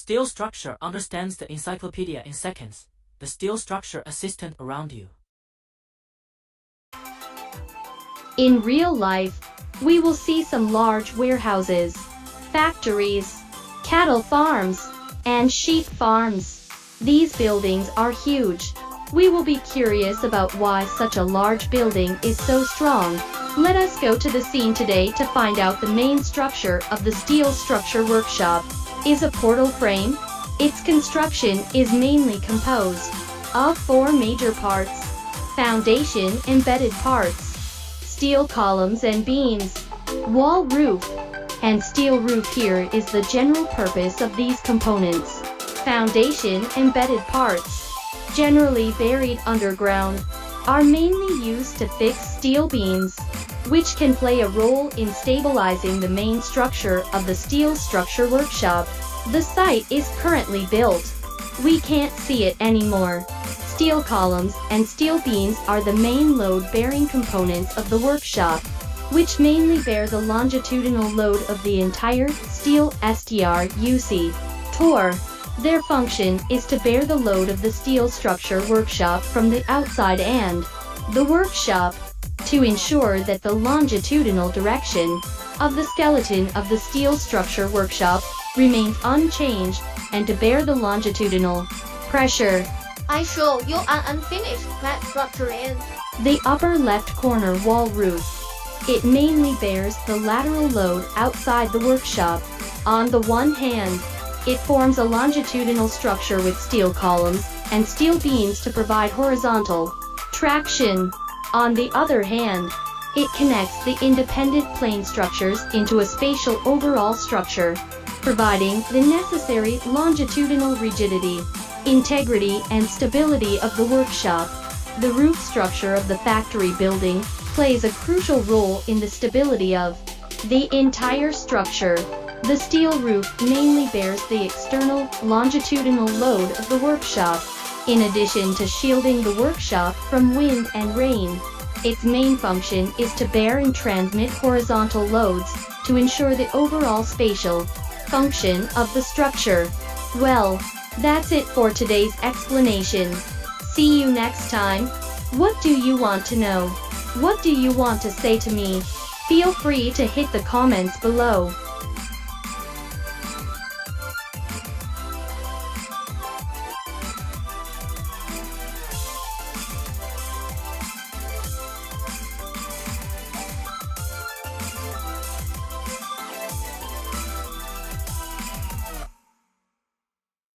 Steel structure understands the encyclopedia in seconds. The steel structure assistant around you. In real life, we will see some large warehouses, factories, cattle farms, and sheep farms. These buildings are huge. We will be curious about why such a large building is so strong. Let us go to the scene today to find out the main structure of the steel structure workshop. Is a portal frame? Its construction is mainly composed of 4 major parts: foundation, embedded parts, steel columns and beams, wall roof, and steel roof. Here is the general purpose of these components. Foundation, embedded parts, generally buried underground, are mainly used to fix steel beams, which can play a role in stabilizing the main structure of the steel structure workshop. The site is currently built. We can't see it anymore. Steel columns and steel beams are the main load-bearing components of the workshop, which mainly bear the longitudinal load of the entire steel structure. Their function is to bear the load of the steel structure workshop from the outside and the workshop, to ensure that the longitudinal direction of the skeleton of the steel structure workshop remains unchanged, and to bear the longitudinal pressure. I show you an unfinished flat structure in the upper left corner wall roof. It mainly bears the lateral load outside the workshop. On the one hand, it forms a longitudinal structure with steel columns and steel beams to provide horizontal traction. On the other hand, it connects the independent plane structures into a spatial overall structure, providing the necessary longitudinal rigidity, integrity, and stability of the workshop. The roof structure of the factory building plays a crucial role in the stability of the entire structure. The steel roof mainly bears the external longitudinal load of the workshop, in addition to shielding the workshop from wind and rain. Its main function is to bear and transmit horizontal loads to ensure the overall spatial function of the structure. Well, that's it for today's explanation. See you next time. What do you want to know? What do you want to say to me? Feel free to hit the comments below.